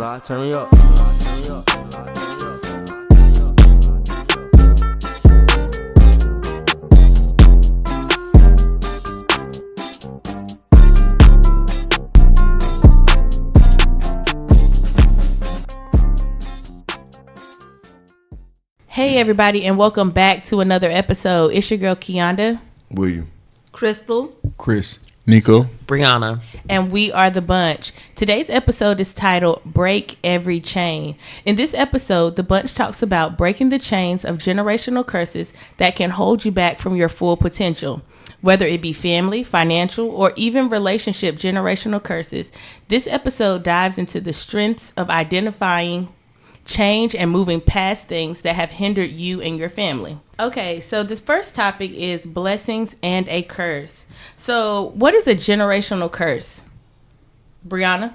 July, turn me up. Hey everybody, and welcome back to another episode. It's your girl Kianda, William, Crystal, Chris, Nico, Brianna, and we are the bunch. Today's episode is titled Break Every Chain. In this episode, the bunch talks about breaking the chains of generational curses that can hold you back from your full potential. Whether it be family, financial, or even relationship generational curses, this episode dives into the strengths of identifying change and moving past things that have hindered you and your family. Okay, so this first topic is blessings and a curse. So what is a generational curse? Brianna?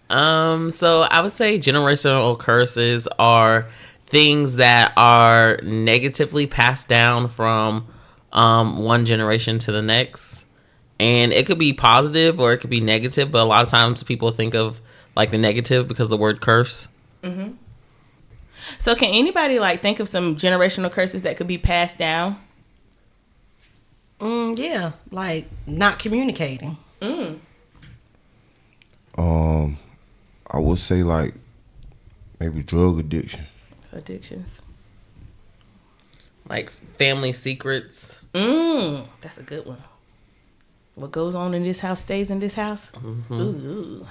So I would say generational curses are things that are negatively passed down from one generation to the next. And it could be positive or it could be negative, but a lot of times people think of like the negative because of the word curse. Mm-hmm. So can anybody think of some generational curses that could be passed down? Yeah, like not communicating. I would say maybe drug addiction. Addictions. Like family secrets. That's a good one. What goes on in this house stays in this house. Ooh.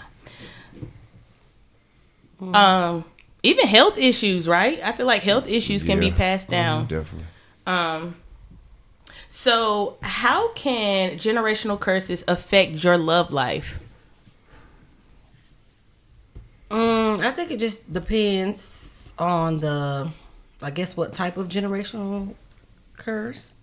Even health issues, right? I feel like health issues can be passed down. Definitely. So how can generational curses affect your love life? I think it just depends on what type of generational curse.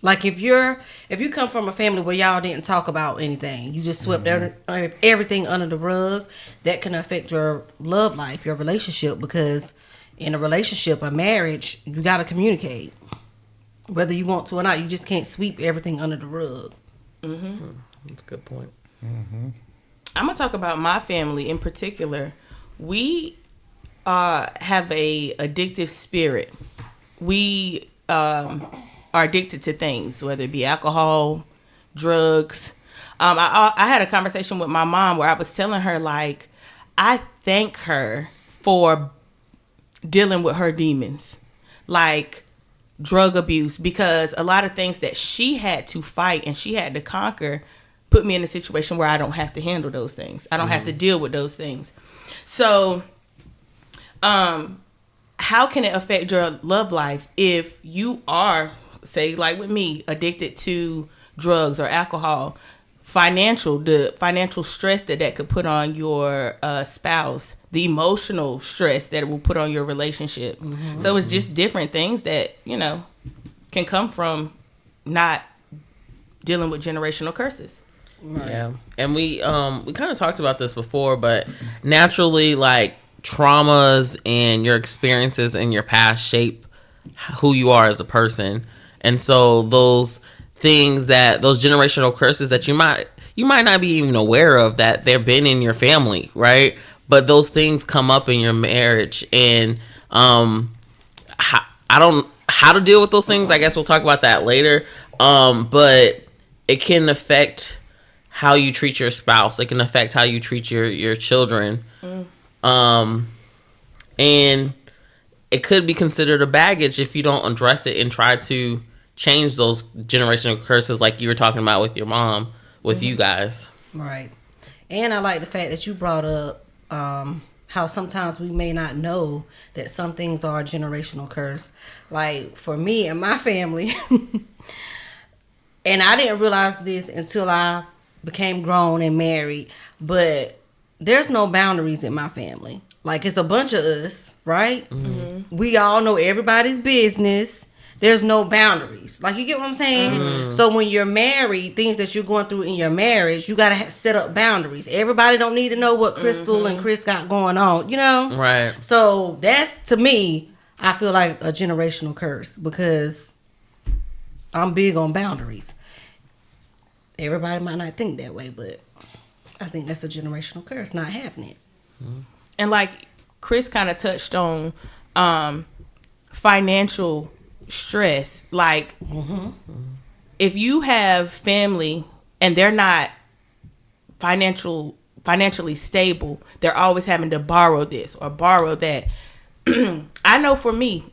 Like if you come from a family where y'all didn't talk about anything, you just swept everything under the rug, that can affect your love life, your relationship, because in a relationship, a marriage, you got to communicate. Whether you want to or not, you just can't sweep everything under the rug. That's a good point. I'm going to talk about my family in particular. We have a addictive spirit. We are addicted to things, whether it be alcohol, drugs. I had a conversation with my mom where I was telling her, I thank her for dealing with her demons, like drug abuse, because a lot of things that she had to fight and she had to conquer put me in a situation where I don't have to handle those things. I don't have to deal with those things. So, how can it affect your love life if you are, say, like with me, addicted to drugs or alcohol? The financial stress that could put on your spouse, the emotional stress that it will put on your relationship. So it's just different things that, can come from not dealing with generational curses. Right. Yeah. And we kind of talked about this before, but naturally, traumas and your experiences in your past shape who you are as a person. And so those things those generational curses that you might not be even aware of, that they've been in your family, right? But those things come up in your marriage, and how to deal with those things, I guess we'll talk about that later. But it can affect how you treat your spouse. It can affect how you treat your children. And it could be considered a baggage if you don't address it and try to change those generational curses like you were talking about with your mom, with you guys. Right. And I like the fact that you brought up how sometimes we may not know that some things are a generational curse. Like for me and my family, and I didn't realize this until I became grown and married, but there's no boundaries in my family. Like, it's a bunch of us, right? We all know everybody's business. There's no boundaries. Like, you get what I'm saying? So when you're married, things that you're going through in your marriage, you got to set up boundaries. Everybody don't need to know what Crystal and Chris got going on, Right. So that's, to me, I feel like a generational curse, because I'm big on boundaries. Everybody might not think that way, but I think that's a generational curse, not having it. And like Chris kind of touched on financial stress. Like if you have family and they're not financially stable, they're always having to borrow this or borrow that. I know for me,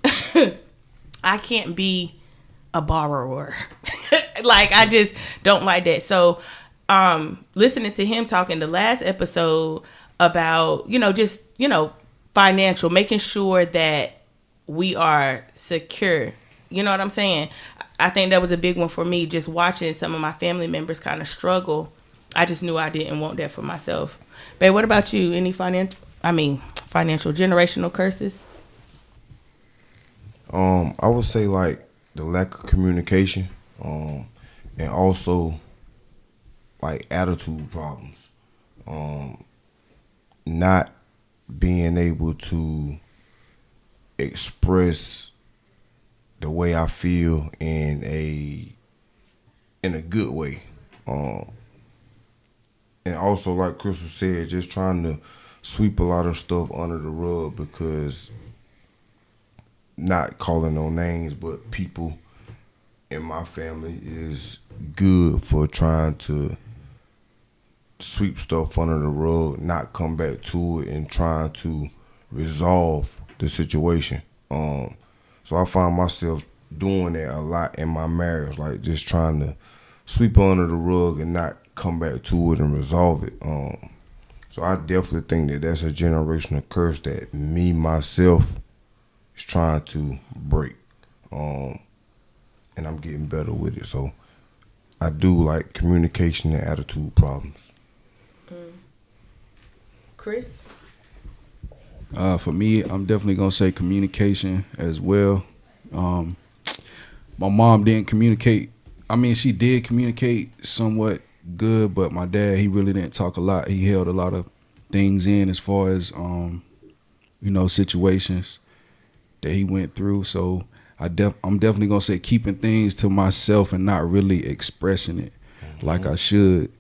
I can't be a borrower. Like I just don't like that. So listening to him talking the last episode about, just, financial, making sure that we are secure. You know what I'm saying? I think that was a big one for me, just watching some of my family members kind of struggle. I just knew I didn't want that for myself. Babe, what about you? Any financial generational curses? I would say like the lack of communication, and also like attitude problems. Not being able to express the way I feel in a good way. And also, like Crystal said, just trying to sweep a lot of stuff under the rug, because not calling no names, but people in my family is good for trying to sweep stuff under the rug, not come back to it, and trying to resolve the situation. So I find myself doing that a lot in my marriage, like just trying to sweep under the rug and not come back to it and resolve it. So I definitely think that that's a generational curse that me, myself, is trying to break. And I'm getting better with it. So I do like communication and attitude problems. Chris? For me, I'm definitely gonna say communication as well. My mom didn't communicate. I mean, she did communicate somewhat good, but my dad, he really didn't talk a lot. He held a lot of things in as far as situations that he went through. So I'm definitely gonna say keeping things to myself and not really expressing it like I should.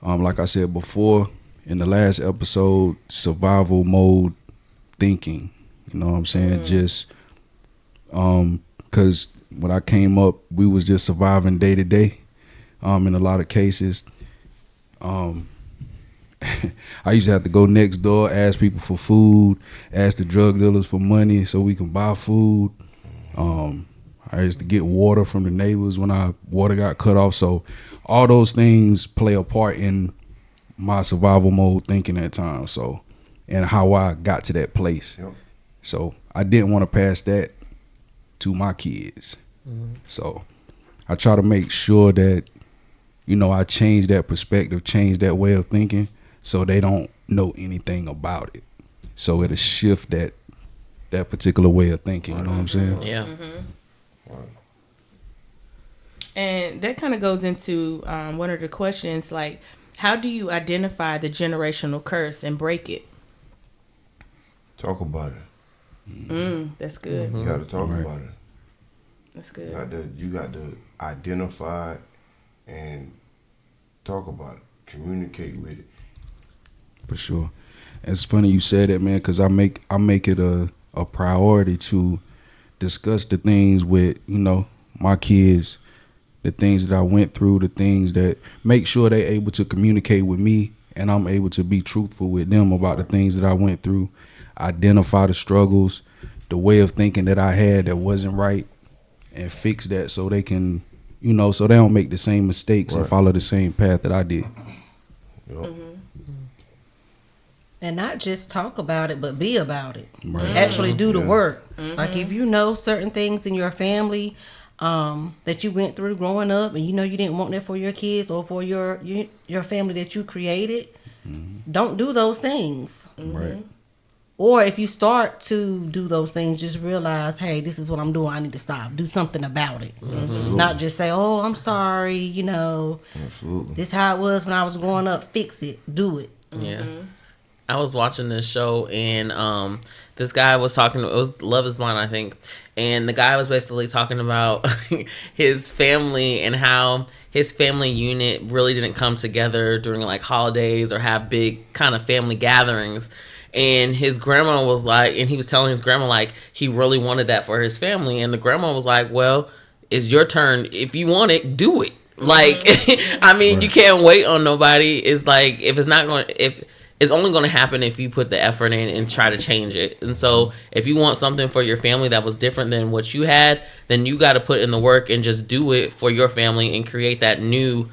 Like I said before in the last episode, survival mode thinking. You know what I'm saying? Just because when I came up, we was just surviving day to day. In a lot of cases, I used to have to go next door, ask people for food, ask the drug dealers for money so we can buy food. I used to get water from the neighbors when our water got cut off. So all those things play a part in my survival mode thinking at times. So, and how I got to that place. Yep. So I didn't want to pass that to my kids. So I try to make sure that, I change that perspective, change that way of thinking so they don't know anything about it. So it'll shift that particular way of thinking, you know what I'm saying? Yeah. And that kind of goes into one of the questions, like, how do you identify the generational curse and break it? Talk about it. That's good. You got to talk about it. That's good. You got to identify it and talk about it. Communicate with it. For sure. It's funny you said that, man, because I make it a priority to discuss the things with, my kids, the things that I went through, the things that make sure they're able to communicate with me and I'm able to be truthful with them about the things that I went through, identify the struggles, the way of thinking that I had that wasn't right, and fix that so they can, so they don't make the same mistakes and follow the same path that I did. Yep. And not just talk about it, but be about it. Right. Actually do the work. Like if you know certain things in your family that you went through growing up, and you didn't want that for your kids or for your family that you created, don't do those things. Right. Or if you start to do those things, just realize, hey, this is what I'm doing. I need to stop. Do something about it. Not just say, oh, I'm sorry, Absolutely. this is how it was when I was growing up. Fix it. Do it. Yeah. I was watching this show and this guy was talking, it was Love is Blind, I think. And the guy was basically talking about his family and how his family unit really didn't come together during like holidays or have big kind of family gatherings. And his grandma was like, and he was telling his grandma like he really wanted that for his family. And the grandma was like, well, it's your turn. If you want it, do it. Like, I mean, you can't wait on nobody. It's like, if it's only going to happen if you put the effort in and try to change it. And so if you want something for your family that was different than what you had, then you got to put in the work and just do it for your family and create that new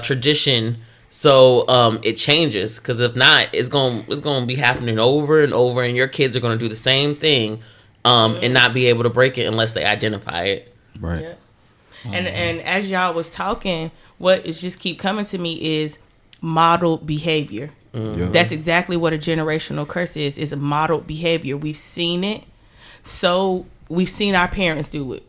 tradition. So it changes, because if not, it's going to be happening over and over, and your kids are going to do the same thing and not be able to break it unless they identify it. Right. Yep. And as y'all was talking, what is just keep coming to me is modeled behavior. Yeah. That's exactly what a generational curse is a modeled behavior. We've seen it. So we've seen our parents do it.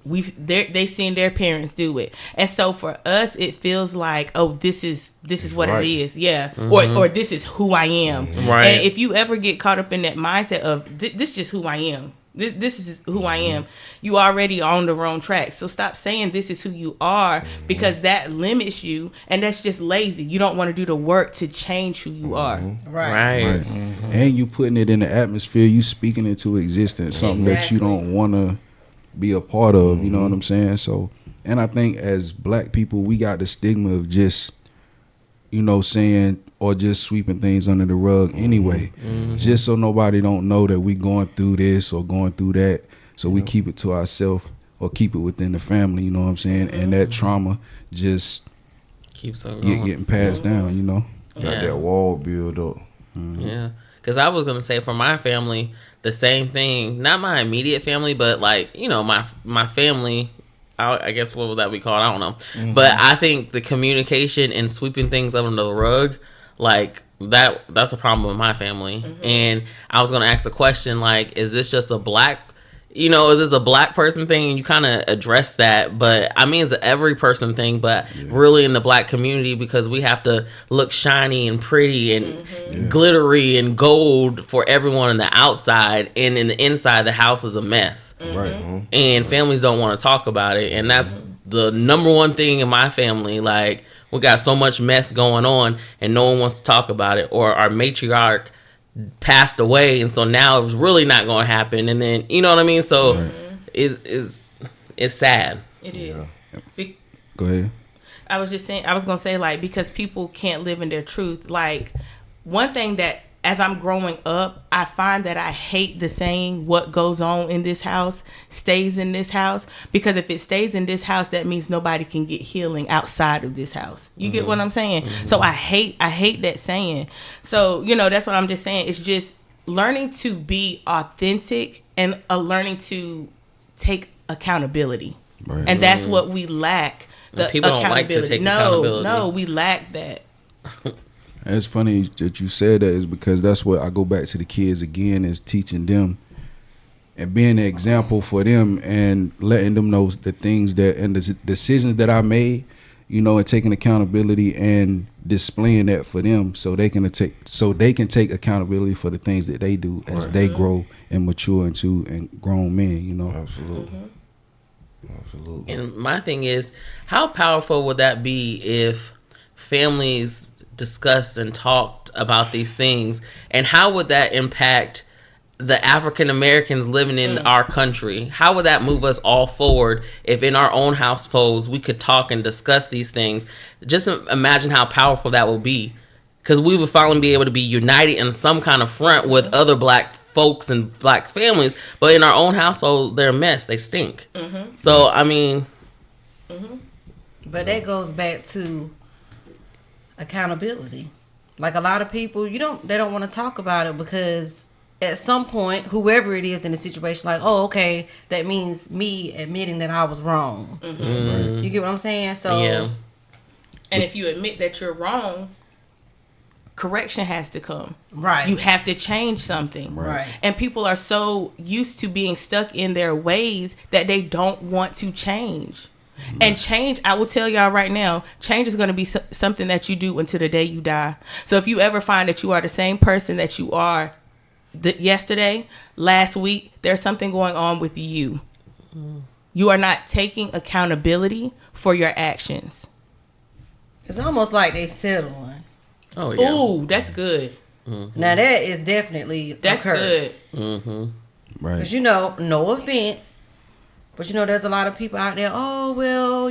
They've seen their parents do it. And so for us, it feels like, oh, this is what right. it is. Yeah. Or this is who I am. Right. And if you ever get caught up in that mindset of this is just who I am. This is who I am. You already on the wrong track. So stop saying this is who you are, because that limits you, and that's just lazy. You don't want to do the work to change who you are. Right. Right. And you putting it in the atmosphere, you speaking it to existence, something that you don't want to be a part of, you know what I'm saying? So, and I think as black people, we got the stigma of just, saying or just sweeping things under the rug anyway, just so nobody don't know that we going through this or going through that. So we keep it to ourselves or keep it within the family, you know what I'm saying? And that trauma just Keeps on going. getting passed down, Got that wall build up. Yeah, because I was gonna say for my family the same thing. Not my immediate family, but like my family. I guess what would that be called? I don't know. But I think the communication and sweeping things under the rug, like that's a problem with my family. And I was gonna ask the question, like, is this just a black? Is this a black person thing? And you kind of address that, but I mean, it's an every person thing, but really in the black community, because we have to look shiny and pretty and glittery and gold for everyone on the outside, and in the inside, the house is a mess. Right. And families don't want to talk about it, and that's the number one thing in my family. Like, we got so much mess going on, and no one wants to talk about it, or our matriarch passed away, and so now it's really not going to happen, and then you know what I mean. So it's sad. It is. Go ahead. I was gonna say, like, because people can't live in their truth. Like, one thing that as I'm growing up, I find that I hate the saying, what goes on in this house stays in this house. Because if it stays in this house, that means nobody can get healing outside of this house. You get what I'm saying? So I hate that saying. So, that's what I'm just saying. It's just learning to be authentic and learning to take accountability. Right. And that's what we lack. The People don't like to take accountability. No, we lack that. And it's funny that you said that, is because that's what I go back to the kids again, is teaching them and being an example for them and letting them know the things that and the decisions that I made, and taking accountability and displaying that for them, so they can take accountability for the things that they do as they grow and mature into and grown men. Absolutely. Absolutely. And my thing is, how powerful would that be if families discussed and talked about these things, and how would that impact the African Americans living in our country? How would that move us all forward if in our own households we could talk and discuss these things? Just imagine how powerful that would be, because we would finally be able to be united in some kind of front with other black folks and black families, but in our own household, they're a mess. They stink. So I mean, But that goes back to accountability. Like, a lot of people, they don't want to talk about it, because at some point, whoever it is in the situation, like, oh, okay, that means me admitting that I was wrong. You get what I'm saying? So yeah. And if you admit that you're wrong, correction has to come. Right. You have to change something. Right. And people are so used to being stuck in their ways that they don't want to change. And change, I will tell y'all right now, change is going to be something that you do until the day you die. So if you ever find that you are the same person that you are yesterday, last week, there's something going on with you. You are not taking accountability for your actions. It's almost like they settling. Oh yeah. Ooh, that's good. Now that is definitely That's a curse. good. Right. Because no offense, but there's a lot of people out there. Oh well,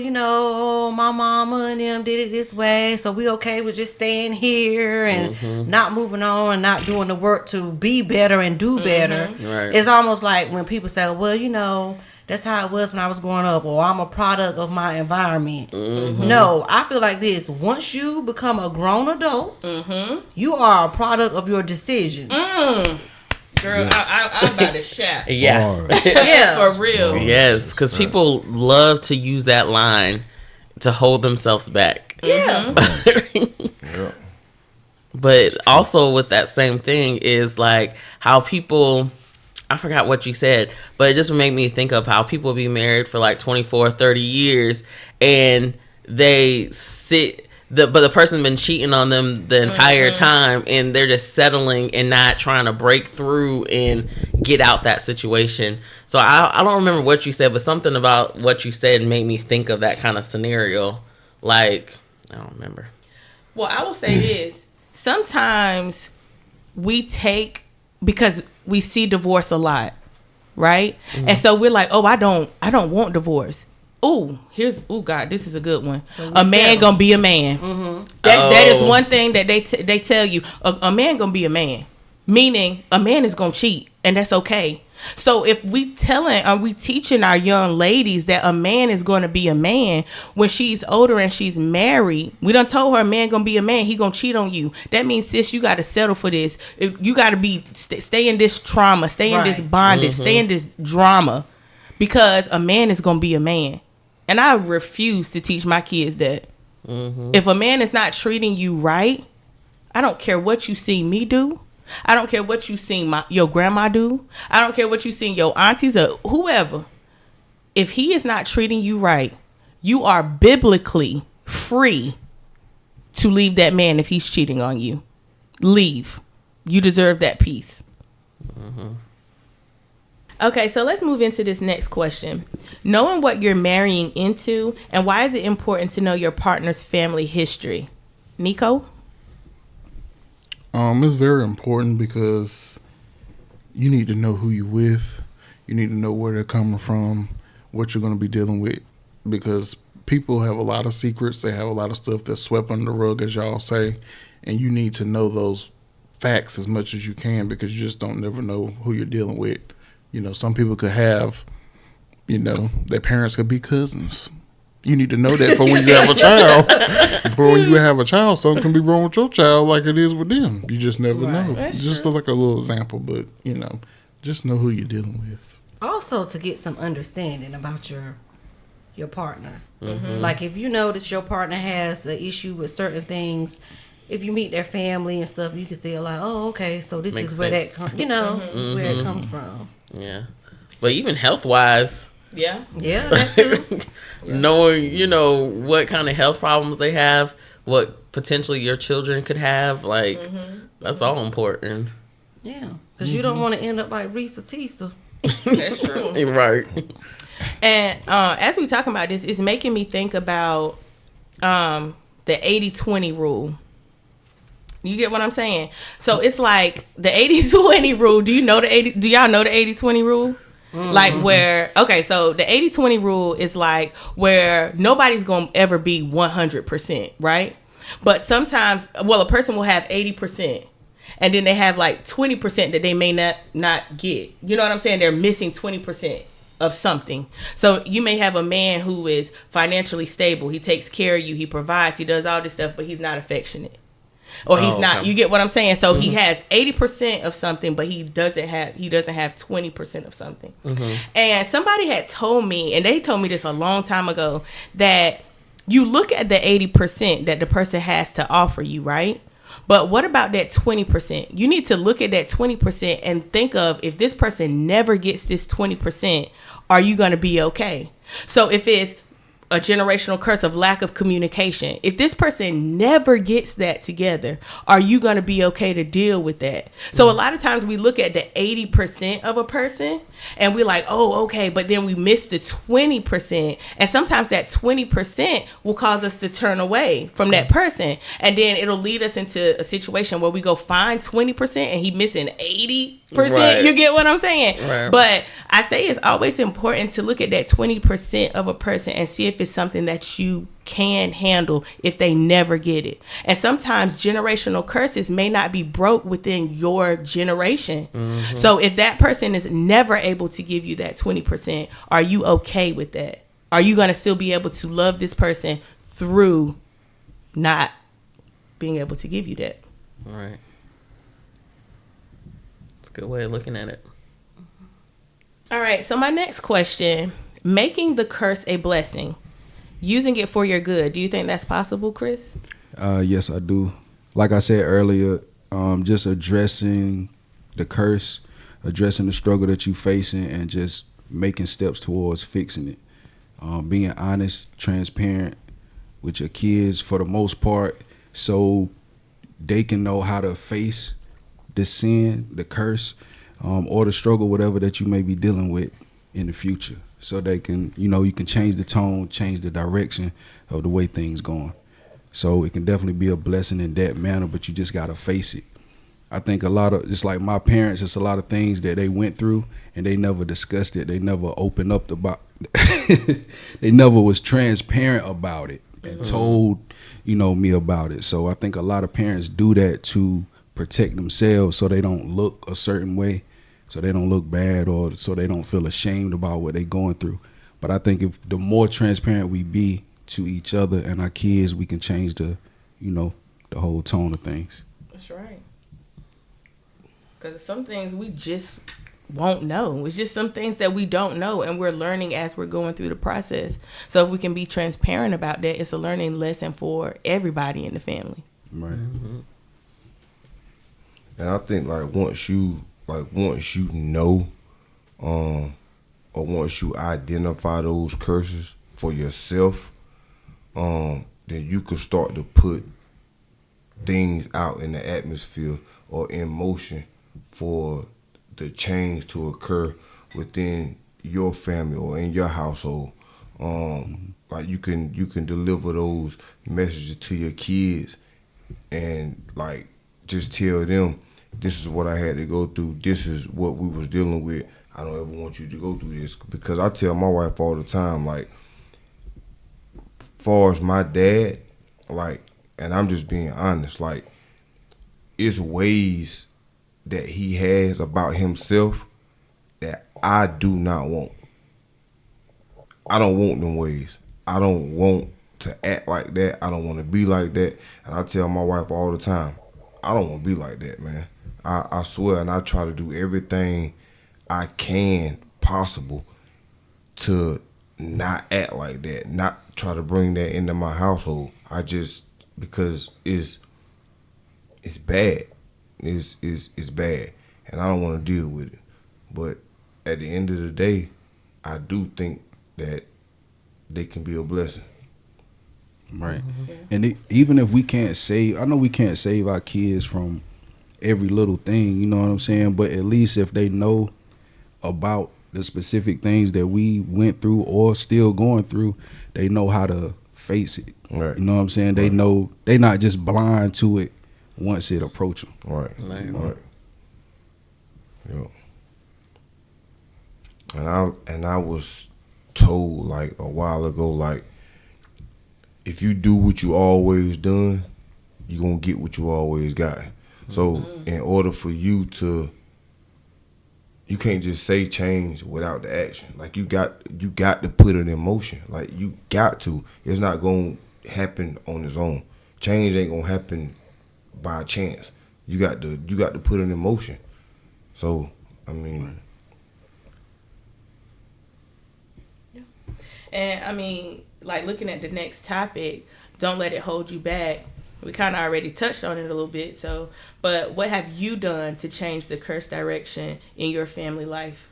my mama and them did it this way, so we okay with just staying here and not moving on and not doing the work to be better and do better. Right. It's almost like when people say, well, that's how it was when I was growing up, or I'm a product of my environment. No, I feel like this. Once you become a grown adult, you are a product of your decisions. Girl, I'm about to shout. Yeah. Yeah. For real. Yes, because people love to use that line to hold themselves back. Yeah. Yeah. But also with that same thing is like how people, I forgot what you said, but it just made me think of how people be married for like 24, 30 years and they but the person been cheating on them the entire time and they're just settling and not trying to break through and get out that situation. So I don't remember what you said, but something about what you said made me think of that kind of scenario. Like, I don't remember. Well, I will say this. Sometimes because we see divorce a lot, right? And so we're like, oh, I don't want divorce. Oh, God, this is a good one. So a man settle. gonna be a man. That is one thing that they tell you. A man gonna be a man, meaning a man is gonna cheat, and that's okay. So if we teaching our young ladies that a man is going to be a man when she's older and she's married, we done told her a man gonna be a man, he gonna cheat on you. That means, sis, you got to settle for this. You got to stay in this trauma, stay in this bondage, stay in this drama, because a man is gonna be a man. And I refuse to teach my kids that. If a man is not treating you right, I don't care what you see me do. I don't care what you seen your grandma do. I don't care what you seen your aunties or whoever. If he is not treating you right, you are biblically free to leave that man if he's cheating on you. Leave. You deserve that peace. Okay, so let's move into this next question. Knowing what you're marrying into, and why is it important to know your partner's family history? Nico? It's very important because you need to know who you're with. You need to know where they're coming from, what you're going to be dealing with, because people have a lot of secrets. They have a lot of stuff that's swept under the rug, as y'all say, and you need to know those facts as much as you can, because you just don't never know who you're dealing with. Some people could have, their parents could be cousins. You need to know that for when you have a child. For when you have a child, something can be wrong with your child like it is with them. You just never know. That's just true. like a little example, but, just know who you're dealing with. Also, to get some understanding about your partner. Like, if you notice your partner has an issue with certain things, if you meet their family and stuff, you can see like, oh, okay, so this Makes is where sense. where it comes from. Yeah. But even health-wise, Yeah. Yeah, that too. knowing, what kind of health problems they have, what potentially your children could have, like, that's all important. Yeah, because you don't want to end up like Reese or Tisa. That's true. Right. And as we talking about this, it's making me think about the 80-20 rule. You get what I'm saying? So it's like the 80-20 rule. Do y'all know the 80-20 rule? Like where, okay, so the 80-20 rule is like where nobody's going to ever be 100%, right? But sometimes, a person will have 80%. And then they have like 20% that they may not get. You know what I'm saying? They're missing 20% of something. So you may have a man who is financially stable. He takes care of you. He provides. He does all this stuff, but he's not affectionate. Or he's not. Okay. You get what I'm saying? So he has 80% of something, but he doesn't have 20% of something. And somebody had told me, and they told me this a long time ago, that you look at the 80% that the person has to offer you, right? But what about that 20%? You need to look at that 20% and think of, if this person never gets this 20%, are you going to be okay? So if it's a generational curse of lack of communication. If this person never gets that together, are you going to be okay to deal with that? So a lot of times we look at the 80% of a person and we're like, oh, okay, but then we miss the 20%. And sometimes that 20% will cause us to turn away from that person. And then it'll lead us into a situation where we go find 20% and he missing 80%. Right. You get what I'm saying? Right. But I say it's always important to look at that 20% of a person and see if it's something that you can handle if they never get it. And sometimes generational curses may not be broke within your generation. So if that person is never able to give you that 20%, are you okay with that? Are you going to still be able to love this person through not being able to give you that? Right. It's a good way of looking at it. All right. So my next question, making the curse a blessing, using it for your good. Do you think that's possible, Chris? Yes, I do. Like I said earlier, just addressing the curse, addressing the struggle that you're facing, and just making steps towards fixing it. Being honest, transparent with your kids for the most part, so they can know how to face the sin, the curse, or the struggle, whatever that you may be dealing with in the future. So they can, you can change the tone, change the direction of the way things going. So it can definitely be a blessing in that manner, but you just got to face it. I think just like my parents, it's a lot of things that they went through and they never discussed it. They never opened up about they never was transparent about it and told, me about it. So I think a lot of parents do that to protect themselves so they don't look a certain way, so they don't look bad, or so they don't feel ashamed about what they're going through. But I think if the more transparent we be to each other and our kids, we can change the whole tone of things. That's right. Because some things we just won't know. It's just some things that we don't know, and we're learning as we're going through the process. So if we can be transparent about that, it's a learning lesson for everybody in the family. Right. Mm-hmm. And I think once you know, or once you identify those curses for yourself, then you can start to put things out in the atmosphere or in motion for the change to occur within your family or in your household. Like you can deliver those messages to your kids and just tell them, this is what I had to go through. This is what we was dealing with. I don't ever want you to go through this, because I tell my wife all the time, far as my dad, and I'm just being honest, it's ways that he has about himself that I do not want. I don't want them ways. I don't want to act like that. I don't want to be like that. And I tell my wife all the time, I don't want to be like that, man. I swear, and I try to do everything I can possible to not act like that, not try to bring that into my household. Because it's bad. It's bad, and I don't want to deal with it. But at the end of the day, I do think that they can be a blessing. Right. And even if we can't save, I know we can't save our kids from every little thing, you know what I'm saying? But at least if they know about the specific things that we went through or still going through, they know how to face it. Right. You know what I'm saying? They know they not just blind to it once it approach them. Right. Right. Yeah. And I was told a while ago, if you do what you always done, you gonna get what you always got. So in order for you can't just say change without the action. You got to put it in motion. You got to. It's not gonna happen on its own. Change ain't gonna happen by chance. You got to put it in motion. So I mean. And looking at the next topic, don't let it hold you back. We kind of already touched on it a little bit. So, but what have you done to change the curse direction in your family life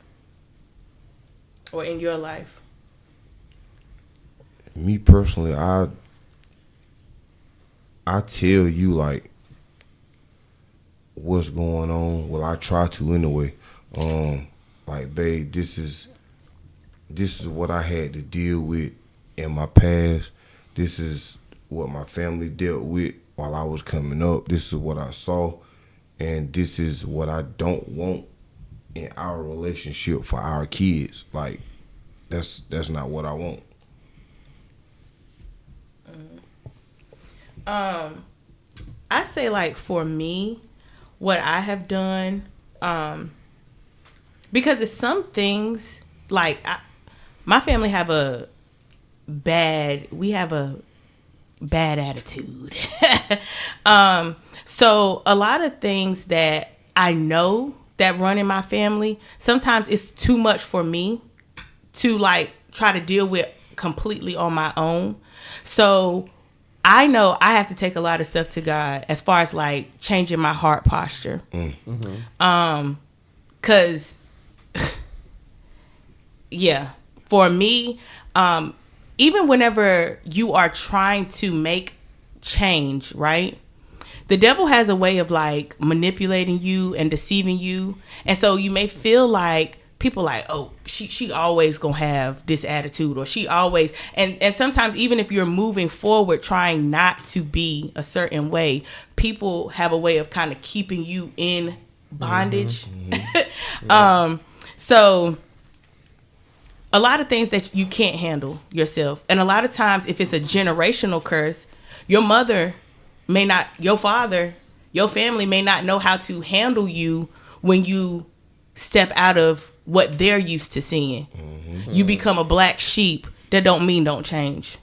or in your life? me personally, I tell you like what's going on. Well, I try to anyway. Like, babe, this is what I had to deal with in my past. This is what my family dealt with while I was coming up. This is what I saw, and this is what I don't want in our relationship for our kids. Like, that's not what I want. I say, like, for me, what I have done, because it's some things like my family have a bad attitude. So a lot of things that I know that run in my family, sometimes it's too much for me to like try to deal with completely on my own. So I know I have to take a lot of stuff to God as far as like changing my heart posture. Cause yeah, for me, even whenever you are trying to make change, right? The devil has a way of like manipulating you and deceiving you. And so you may feel like people like, oh, she always gonna have this attitude, or she always, and sometimes even if you're moving forward trying not to be a certain way, people have a way of kind of keeping you in bondage. So a lot of things that you can't handle yourself, and a lot of times if it's a generational curse, your mother may not, your father, your family may not know how to handle you when you step out of what they're used to seeing. You become a black sheep. That don't mean don't change.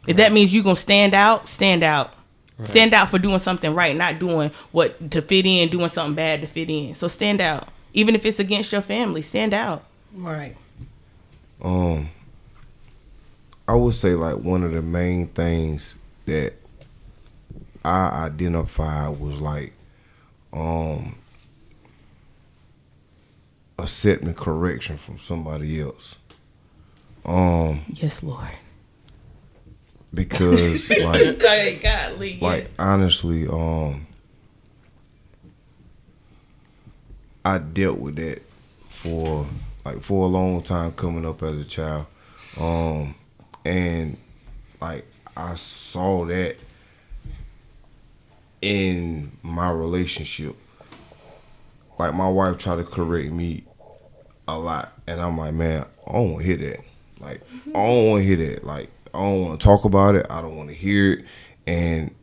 If that means you're gonna stand out, stand out. Stand out for doing something right, not doing what to fit in, doing something bad to fit in. So stand out. Even if it's against your family, stand out. Right. I would say like one of the main things that I identified was like accepting correction from somebody else. Yes, Lord. Because like Godly, like honestly, I dealt with that for a long time coming up as a child. And like I saw that in my relationship. Like my wife tried to correct me a lot, and I'm like, man, I don't want to hear that. Like, I don't want to hear that. Like, I don't want to talk about it. I don't want to hear it. And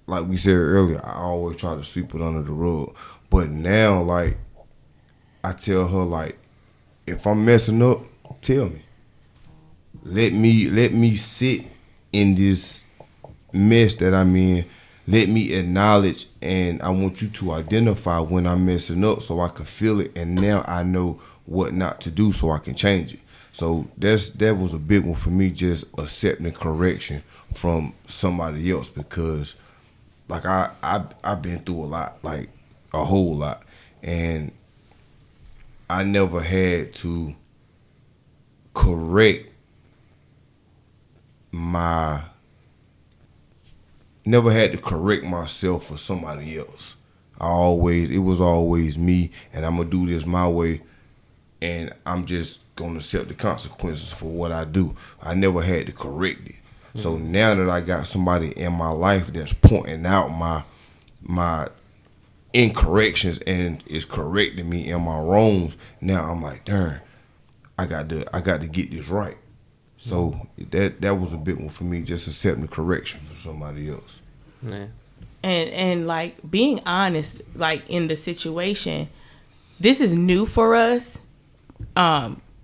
like we said earlier, I always try to sweep it under the rug. But now, like, I tell her, like, if I'm messing up, tell me. Let me sit in this mess that I'm in. Let me acknowledge, and I want you to identify when I'm messing up so I can feel it, and now I know what not to do so I can change it. So that was a big one for me, just accepting correction from somebody else, because like I've been through a lot, like a whole lot, and I never had to correct myself for somebody else. It was always me, and I'm gonna do this my way, and I'm just gonna accept the consequences for what I do. I never had to correct it. So now that I got somebody in my life that's pointing out my incorrections and is correcting me in my wrongs, now I'm like, darn, I got to get this right. So that was a big one for me, just accepting the correction from somebody else. Nice. And like being honest, like in the situation, this is new for us.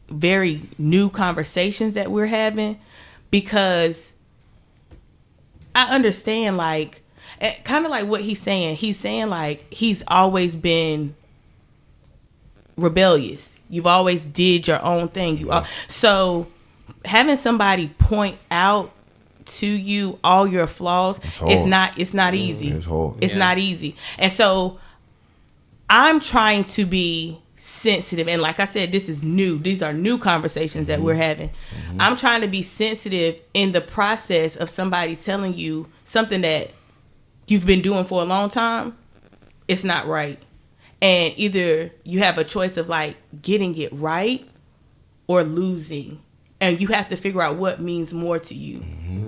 Very new conversations that we're having, because I understand, like, kind of like what he's saying. He's saying like he's always been rebellious. You've always did your own thing. So having somebody point out to you all your flaws, it's not easy. It's hard. It's not easy. And so I'm trying to be sensitive. And like I said, this is new. These are new conversations that we're having. I'm trying to be sensitive in the process of somebody telling you something that you've been doing for a long time. It's not right. And either you have a choice of like getting it right or losing. And you have to figure out what means more to you.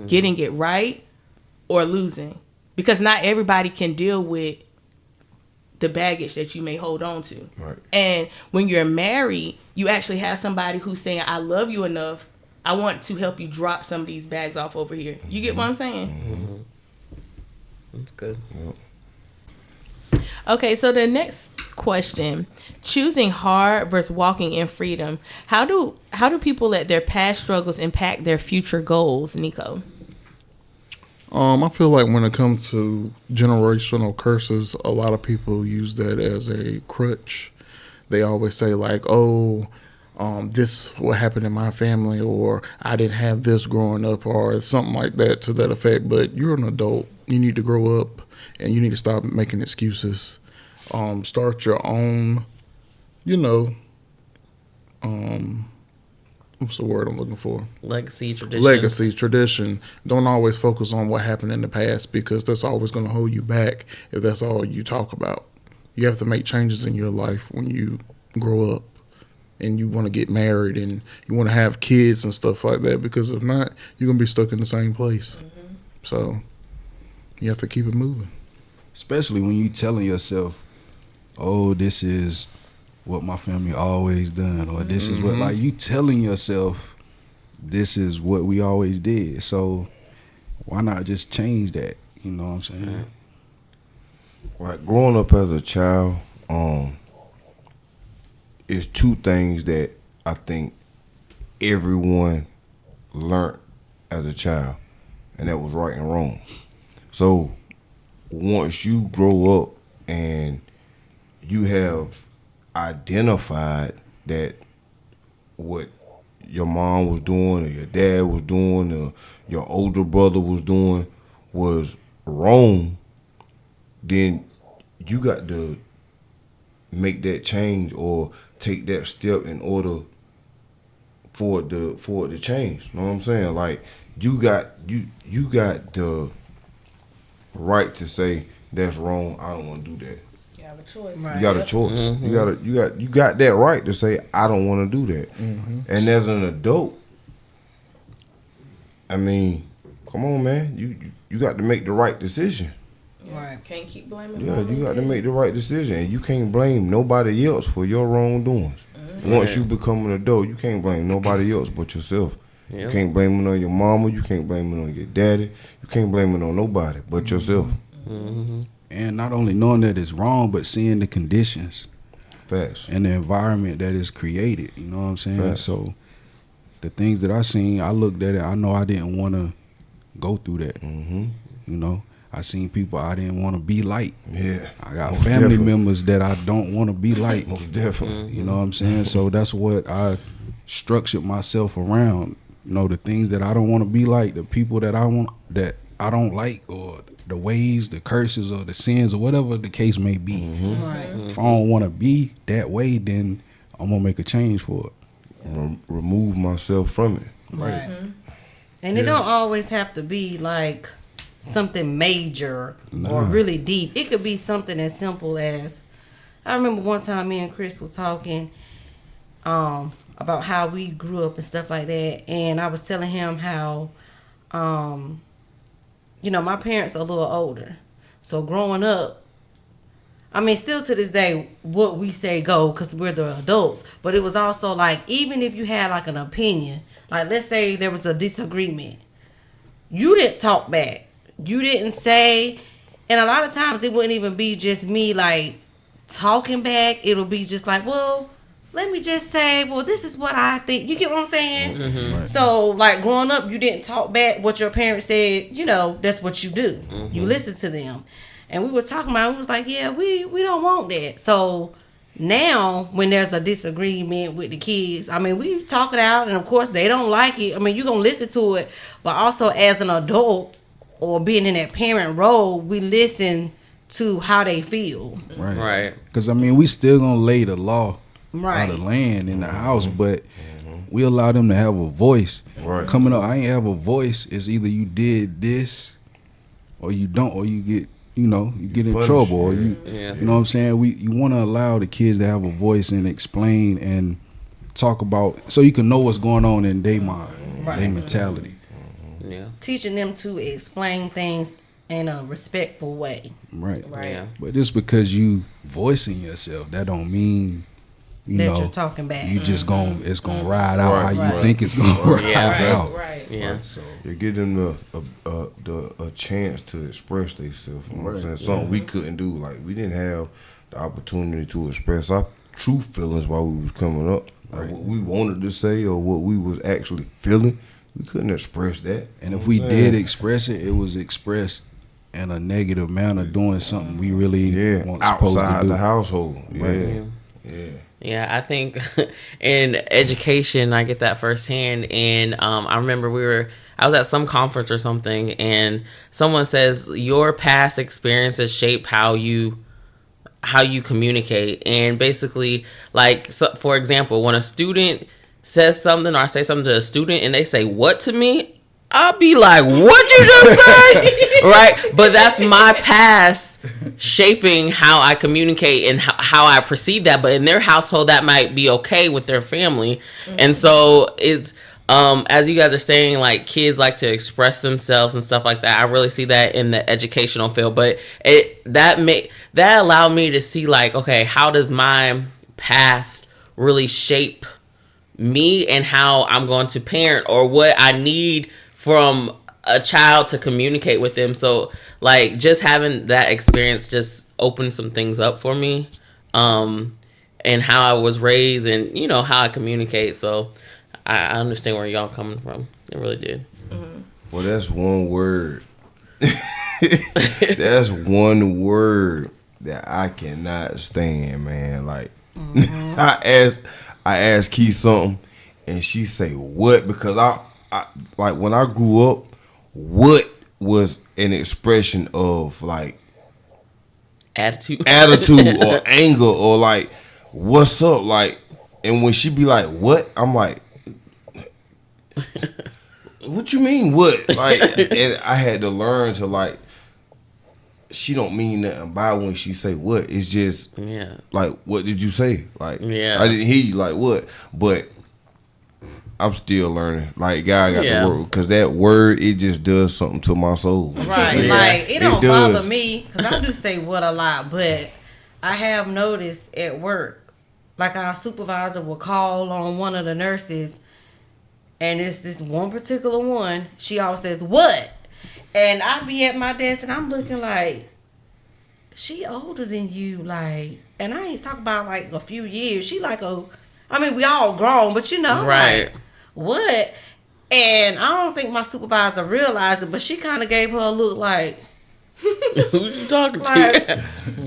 Getting it right or losing. Because not everybody can deal with the baggage that you may hold on to. Right. And when you're married, you actually have somebody who's saying, I love you enough. I want to help you drop some of these bags off over here. You get what I'm saying? That's good. Yep. Okay, so the next question, choosing hard versus walking in freedom. How do people let their past struggles impact their future goals, Nico? I feel like when it comes to generational curses, a lot of people use that as a crutch. They always say like, "Oh, this what happened in my family," or "I didn't have this growing up," or something like that to that effect. But you're an adult. You need to grow up, and you need to stop making excuses. Start your own, what's the word I'm looking for? Legacy, traditions. Legacy, tradition. Don't always focus on what happened in the past, because that's always going to hold you back if that's all you talk about. You have to make changes in your life when you grow up and you want to get married and you want to have kids and stuff like that, because if not, you're going to be stuck in the same place. So you have to keep it moving. Especially when you telling yourself, oh, this is what my family always done, or this is what, like, you telling yourself this is what we always did. So why not just change that? You know what I'm saying? Like growing up as a child, is two things that I think everyone learned as a child, and that was right and wrong. So once you grow up and you have identified that what your mom was doing or your dad was doing or your older brother was doing was wrong, then you got to make that change or take that step in order for it to change. You know what I'm saying? Like you got the right to say that's wrong. I don't want to do that. You have a choice. Right. You got a choice. You got that right to say I don't want to do that. And as an adult, I mean, come on, man. You got to make the right decision. Right. Can't keep blaming. Yeah, you got to make the right decision, and you can't blame nobody else for your wrongdoings. Once you become an adult, you can't blame nobody else but yourself. You can't blame it on your mama. You can't blame it on your daddy. You can't blame it on nobody but yourself. And not only knowing that it's wrong, but seeing the conditions Facts. and the environment that is created. You know what I'm saying? Facts. So the things that I seen, I looked at it, I know I didn't want to go through that. You know, I seen people I didn't want to be like. Yeah. I got Most family definitely. members that I don't want to be like. Most definitely. You know what I'm saying? So that's what I structured myself around. You know, the things that I don't want to be like, the people that I don't like, or the ways, the curses, or the sins, or whatever the case may be. Right. If I don't want to be that way, then I'm gonna make a change for it. Remove myself from it. Right. And it don't always have to be like something major or really deep. It could be something as simple as, I remember one time me and Chris were talking about how we grew up and stuff like that, and I was telling him how my parents are a little older. So growing up, I mean, still to this day, what we say go, because we're the adults. But it was also like, even if you had like an opinion, like let's say there was a disagreement, you didn't talk back. You didn't say, and a lot of times it wouldn't even be just me like talking back. It'll be just like, well, let me just say, well, this is what I think. You get what I'm saying? Right. So, like, growing up, you didn't talk back what your parents said. You know, that's what you do. You listen to them. And we were talking about it. We was like, yeah, we don't want that. So, now, when there's a disagreement with the kids, I mean, we talk it out. And, of course, they don't like it. I mean, you're going to listen to it. But also, as an adult or being in that parent role, we listen to how they feel. Right. Right. Because, I mean, we still gonna lay the law lot of land in the house, but we allow them to have a voice. Right. Coming up, I ain't have a voice. It's either you did this or you don't, or you get, you get in Punished, trouble, or Yeah. you know what I'm saying? You want to allow the kids to have a voice and explain and talk about, so you can know what's going on in their mind, their mentality. Yeah. Teaching them to explain things in a respectful way. Right. Yeah. But just because you voicing yourself, that don't mean That you're talking back. you just it's gonna ride out Right, how you right. think it's gonna ride Yeah. out. Right. Yeah. So You give them a chance to express themselves. You know what I'm saying? Something we couldn't do. Like, we didn't have the opportunity to express our true feelings while we was coming up. Like, what we wanted to say or what we was actually feeling, we couldn't express that. and You if know we what I'm saying? did express it, it was expressed in a negative manner, doing something we really weren't supposed to outside do. the household. Yeah. Right. Yeah. Yeah, I think in education, I get that firsthand. And I remember I was at some conference or something, and someone says your past experiences shape how you communicate. And basically, like, so, for example, when a student says something, or I say something to a student and they say "what" to me, I'll be like, "What you just say?" Right? But that's my past shaping how I communicate and how I perceive that. But in their household, that might be okay with their family. And so it's, as you guys are saying, like, kids like to express themselves and stuff like that. I really see that in the educational field. But that allowed me to see, like, okay, how does my past really shape me and how I'm going to parent, or what I need from a child to communicate with them. So, like, just having that experience just opened some things up for me, and how I was raised, and how I communicate. So I understand where y'all coming from. It really did. Well, that's one word. That's one word that I cannot stand, man. Like, I asked Key something, and she say "what?" because I like, when I grew up, "what" was an expression of, like, Attitude or anger, or like, "what's up?" Like, and when she be like "what?" I'm like, "What you mean what?" Like, and I had to learn to, like, she don't mean nothing by when she say "what." It's just Yeah. like, "what did you say?" Like, Yeah. I didn't hear you. Like, "what?" But I'm still learning. Like, God got Yeah. the word, because that word, it just does something to my soul. Right. Yeah. Like, it don't does. bother me because I do say "what" a lot, but I have noticed at work, like, our supervisor will call on one of the nurses, and it's this one particular one. She always says "what," and I be at my desk and I'm looking like, she older than you, like, and I ain't talking about like a few years. She like we all grown, but Right. like, what? And I don't think my supervisor realized it, but she kind of gave her a look like, Who you talking like, to?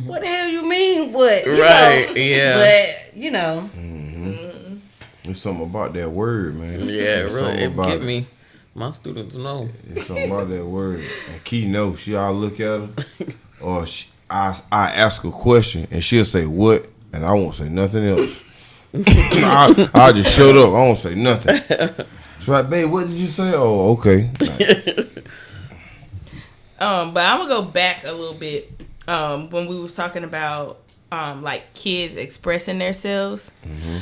what the hell you mean, what? Right, yeah. But, There's something about that word, man. Yeah, There's really. something It about get me. My students know. There's something about that word. And Key knows. She all look at her, or I ask a question, and she'll say "what?" and I won't say nothing else. I just shut up. I won't say nothing. She's like, "Babe, what did you say?" "Oh, okay." Like, But I'm gonna go back a little bit. When we was talking about like kids expressing themselves.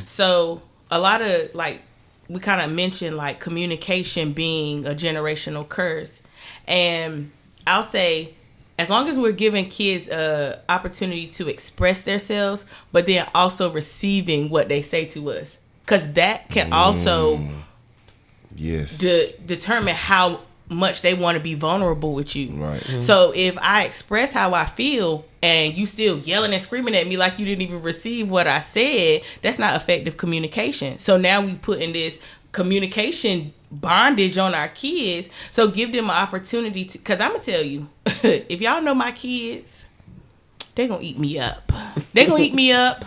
So a lot of, like, we kind of mentioned, like, communication being a generational curse, and I'll say, as long as we're giving kids a opportunity to express themselves, but then also receiving what they say to us, because that can also yes. determine how much they want to be vulnerable with you. Right. So if I express how I feel and you still yelling and screaming at me like you didn't even receive what I said, that's not effective communication. So now we put in this communication bondage on our kids. So give them an opportunity to, because I'm gonna tell you, if y'all know my kids, they're gonna eat me up. They're gonna eat me up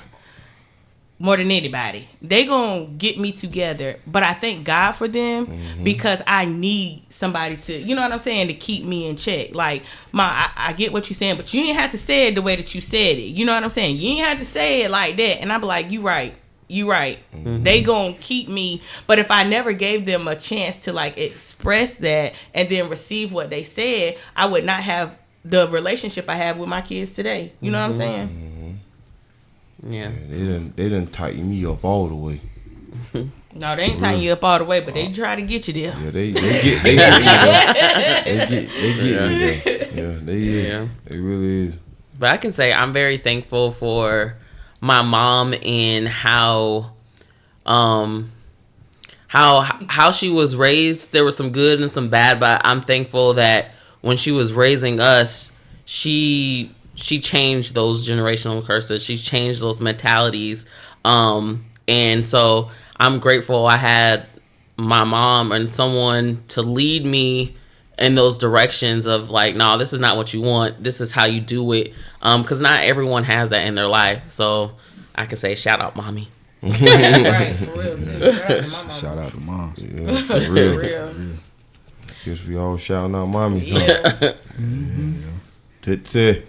more than anybody. They gonna get me together. But I thank God for them, because I need somebody to, you know what I'm saying, to keep me in check. Like, I get what you're saying, but you didn't have to say it the way that you said it. You know what I'm saying? You didn't have to say it like that. And I'm like, you right. You right. They gonna keep me. But if I never gave them a chance to like express that and then receive what they said, I would not have the relationship I have with my kids today. You know what I'm saying? Yeah. They didn't tighten me up all the way. No, they ain't tying you up all the way, but they try to get you there. Yeah, they get me there. Yeah, they really is. But I can say I'm very thankful for my mom and how she was raised. There was some good and some bad, but I'm thankful that when she was raising us, she changed those generational curses. She changed those mentalities. And so I'm grateful I had my mom and someone to lead me in those directions of like, no, this is not what you want. This is how you do it. Because not everyone has that in their life. So I can say, shout out, mommy. Right, for real, too. Shout out to moms. Yeah, for real. Guess we all shouting out mommies. Yeah. Titsy.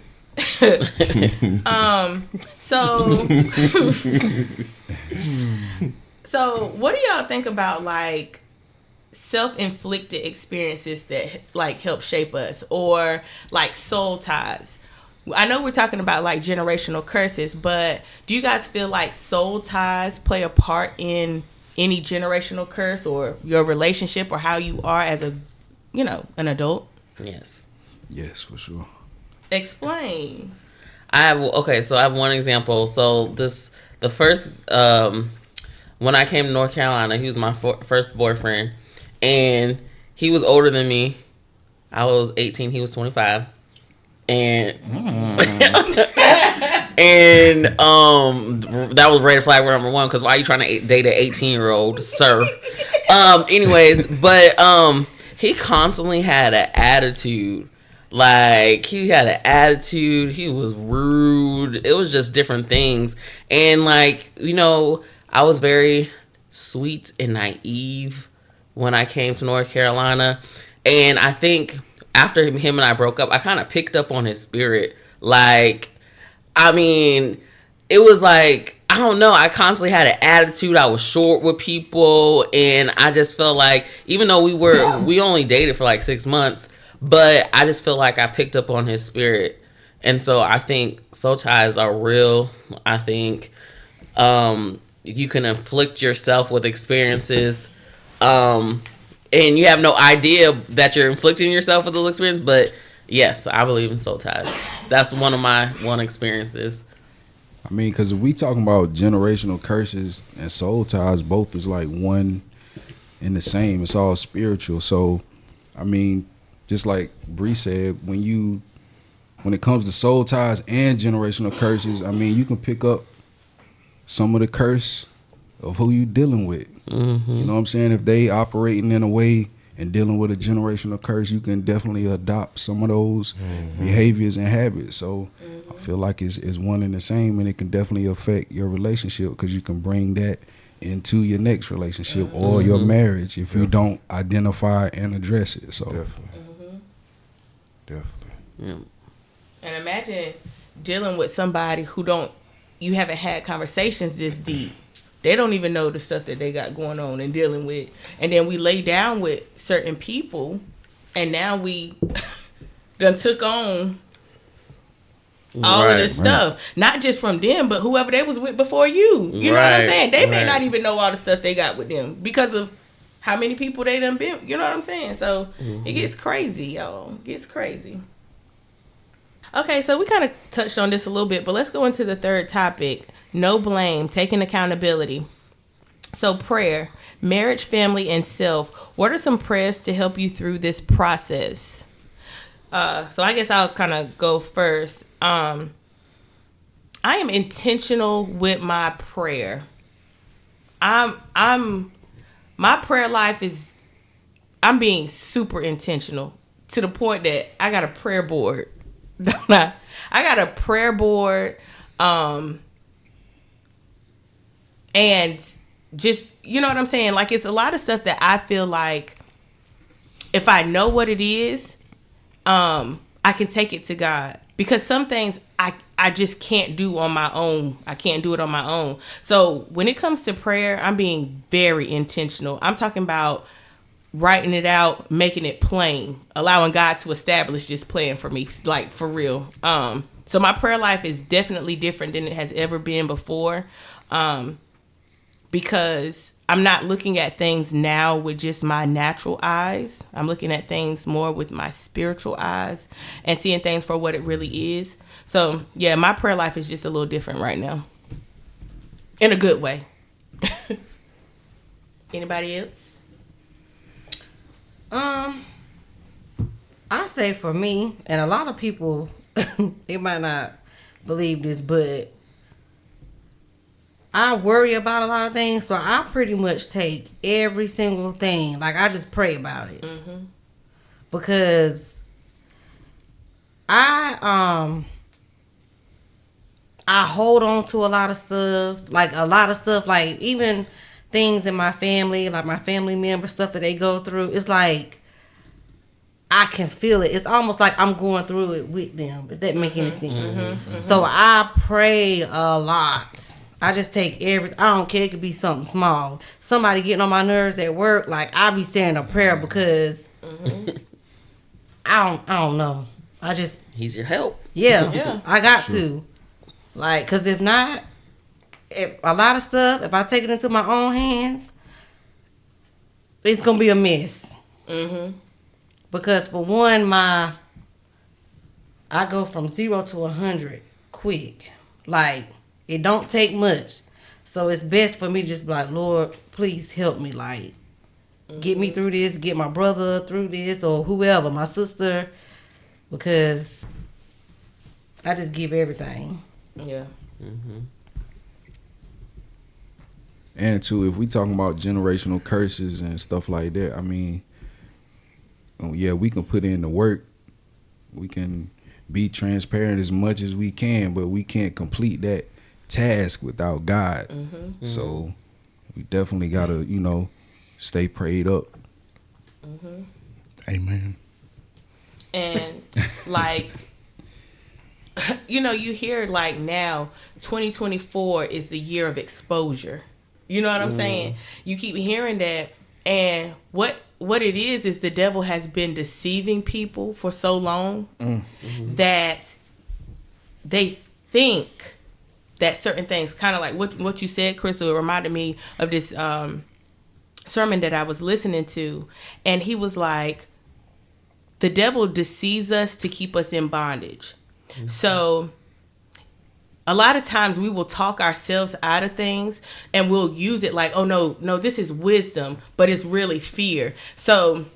So what do y'all think about like self-inflicted experiences that like help shape us, or like soul ties? I know we're talking about like generational curses, but do you guys feel like soul ties play a part in any generational curse or your relationship or how you are as an adult? Yes. Yes, for sure. Explain. I have one example. So the first when I came to North Carolina, he was my first boyfriend, and he was older than me. I was 18, he was 25. And that was red flag number one, because why are you trying to date an 18-year-old, sir? Anyways, but he constantly had an attitude. Like, he had an attitude. He was rude. It was just different things. And like, I was very sweet and naive when I came to North Carolina. And I think after him and I broke up, I kind of picked up on his spirit. Like, I mean, it was like, I don't know, I constantly had an attitude. I was short with people, and I just felt like, even though we only dated for like 6 months, but I just feel like I picked up on his spirit. And so I think soul ties are real. I think you can inflict yourself with experiences, and you have no idea that you're inflicting yourself with those experiences. But yes, I believe in soul ties. That's one of my experiences. I mean, because if we talking about generational curses and soul ties, both is like one and the same. It's all spiritual. So, I mean, just like Bree said, when it comes to soul ties and generational curses, I mean, you can pick up some of the curse of who you dealing with. Mm-hmm. You know what I'm saying? If they operating in a way and dealing with a generational curse, you can definitely adopt some of those behaviors and habits. So I feel like it's one and the same, and it can definitely affect your relationship, because you can bring that into your next relationship or your marriage if you don't identify and address it. So Definitely. Yeah. And imagine dealing with somebody you haven't had conversations this deep. They don't even know the stuff that they got going on and dealing with. And then we lay down with certain people, and now we done took on all of this stuff. Not just from them, but whoever they was with before you. You know what I'm saying? They may not even know all the stuff they got with them because of how many people they done been. You know what I'm saying? So it gets crazy, y'all. It gets crazy. Okay, so we kind of touched on this a little bit, but let's go into the third topic. No blame, taking accountability. So prayer, marriage, family, and self. What are some prayers to help you through this process? So I guess I'll kind of go first. I am intentional with my prayer. My prayer life is, I'm being super intentional to the point that I got a prayer board. I got a prayer board, and just, you know what I'm saying? Like, it's a lot of stuff that I feel like if I know what it is, I can take it to God, because some things I just can't do on my own. I can't do it on my own. So when it comes to prayer, I'm being very intentional. I'm talking about writing it out, making it plain, allowing God to establish this plan for me, like for real. So my prayer life is definitely different than it has ever been before, because I'm not looking at things now with just my natural eyes. I'm looking at things more with my spiritual eyes and seeing things for what it really is. So yeah, my prayer life is just a little different right now, in a good way. Anybody else? I say for me, and a lot of people, they might not believe this, but I worry about a lot of things, so I pretty much take every single thing. Like, I just pray about it. Mm-hmm. Because I hold on to a lot of stuff. Like even things in my family, like my family member stuff that they go through. It's like I can feel it. It's almost like I'm going through it with them, if that make any sense. So I pray a lot. I just take everything. I don't care. It could be something small. Somebody getting on my nerves at work, like I be saying a prayer because I don't know. I just He's your help. yeah. I got to, like, cause if not, if a lot of stuff, if I take it into my own hands, it's gonna be a mess. Because for one, I go from 0 to 100 quick. Like, it don't take much. So it's best for me to just be like, Lord, please help me. Like, get me through this, get my brother through this, or whoever, my sister. Because I just give everything. Yeah. And too, if we talking about generational curses and stuff like that, I mean, yeah, we can put in the work. We can be transparent as much as we can, but we can't complete that task without God. So we definitely gotta, stay prayed up. Amen. And like, you hear like now 2024 is the year of exposure. You know what I'm saying? You keep hearing that, and what it is the devil has been deceiving people for so long that they think that certain things, kind of like what you said, Crystal, it reminded me of this sermon that I was listening to, and he was like, the devil deceives us to keep us in bondage. So a lot of times we will talk ourselves out of things and we'll use it like, oh no, this is wisdom, but it's really fear. So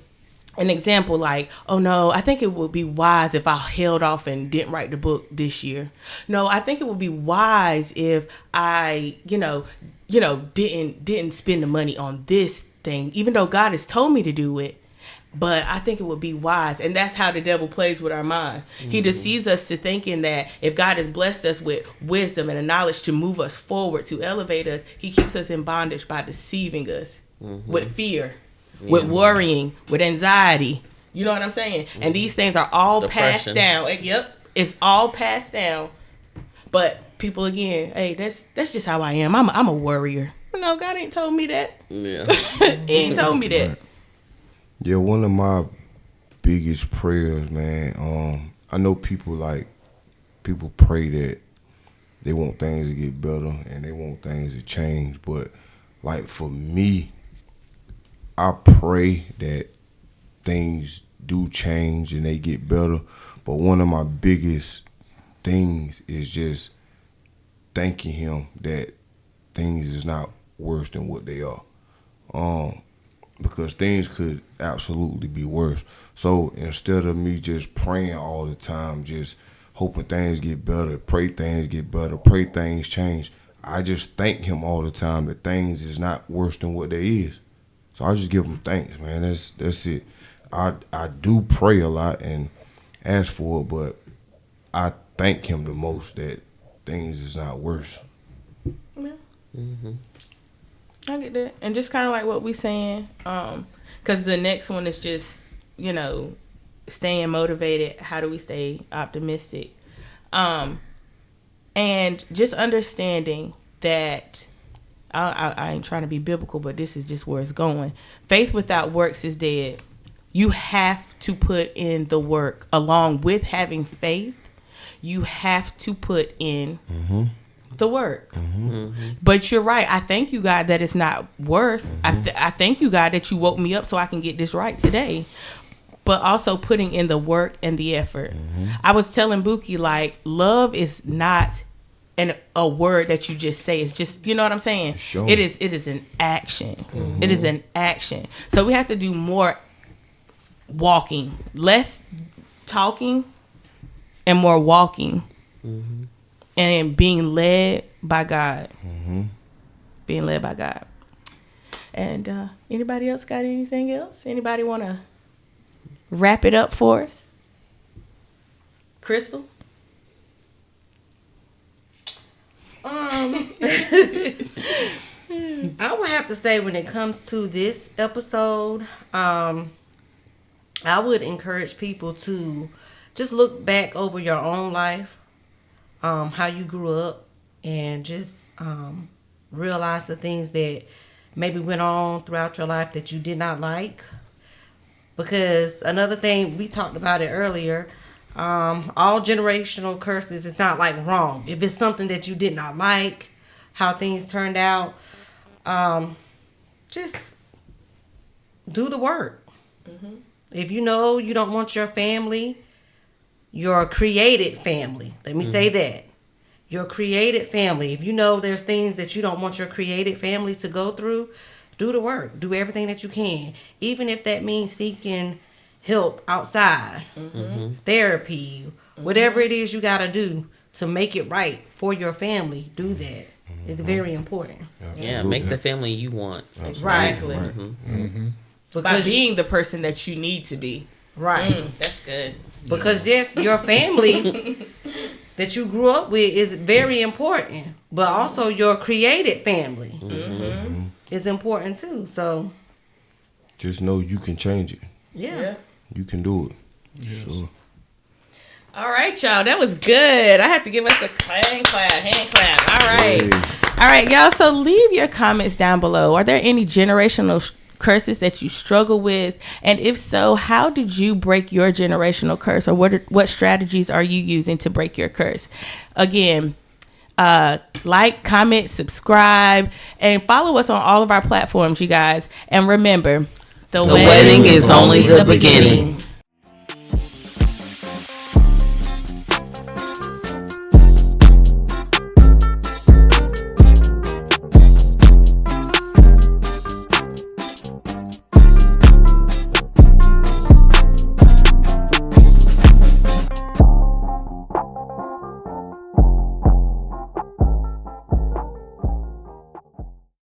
an example like, oh no, I think it would be wise if I held off and didn't write the book this year. No, I think it would be wise if I, didn't spend the money on this thing, even though God has told me to do it. But I think it would be wise. And that's how the devil plays with our mind. He deceives us to thinking that if God has blessed us with wisdom and a knowledge to move us forward, to elevate us, he keeps us in bondage by deceiving us with fear, with worrying, with anxiety. You know what I'm saying? And these things are all passed down. Yep, it's all passed down. But people, again, hey, that's just how I am. I'm a worrier. No, God ain't told me that. Yeah. He ain't told me that. Yeah, one of my biggest prayers, man. I know people pray that they want things to get better and they want things to change, but like for me, I pray that things do change and they get better. But one of my biggest things is just thanking him that things is not worse than what they are. Because things could absolutely be worse. So instead of me just praying all the time, just hoping things get better, pray things get better, pray things change, I just thank him all the time that things is not worse than what they is. So I just give him thanks, man. That's it. I do pray a lot and ask for it, but I thank him the most that things is not worse. Yeah. I get that. And just kind of like what we saying, because the next one is just, staying motivated. How do we stay optimistic? And just understanding that I ain't trying to be biblical, but this is just where it's going. Faith without works is dead. You have to put in the work. Along with having faith, you have to put in the work. But you're right. I thank you, God, that it's not worse. I thank you, God, that you woke me up so I can get this right today. But also putting in the work and the effort. I was telling Buki, like, love is not a word that you just say. It's just, you know what I'm saying? Sure. It is an action. It is an action. So we have to do more walking, less talking and more walking, and being led by God. Being led by God. And anybody else got anything else? Anybody want to wrap it up for us? Crystal? I would have to say, when it comes to this episode, I would encourage people to just look back over your own life, how you grew up, and just realize the things that maybe went on throughout your life that you did not like. Because another thing, we talked about it earlier, all generational curses is not like wrong. If it's something that you did not like, how things turned out, just do the work. If you know you don't want your family, your created family, let me say that, your created family, if you know there's things that you don't want your created family to go through, do the work. Do everything that you can. Even if that means seeking help outside, therapy, whatever it is you got to do to make it right for your family, do that. It's very important. Yeah, make the family you want. Exactly. By being the person that you need to be. Right. That's good. Because yes, your family that you grew up with is very important, but also your created family is important too. So just know you can change it. yeah. You can do it. Sure. All right, y'all. That was good. I have to give us a hand clap. All right. All right, y'all. So leave your comments down below. Are there any generational curses that you struggle with? And if so, how did you break your generational curse? Or what strategies are you using to break your curse? Again, like, comment, subscribe, and follow us on all of our platforms, you guys. And remember, the wedding is only the beginning.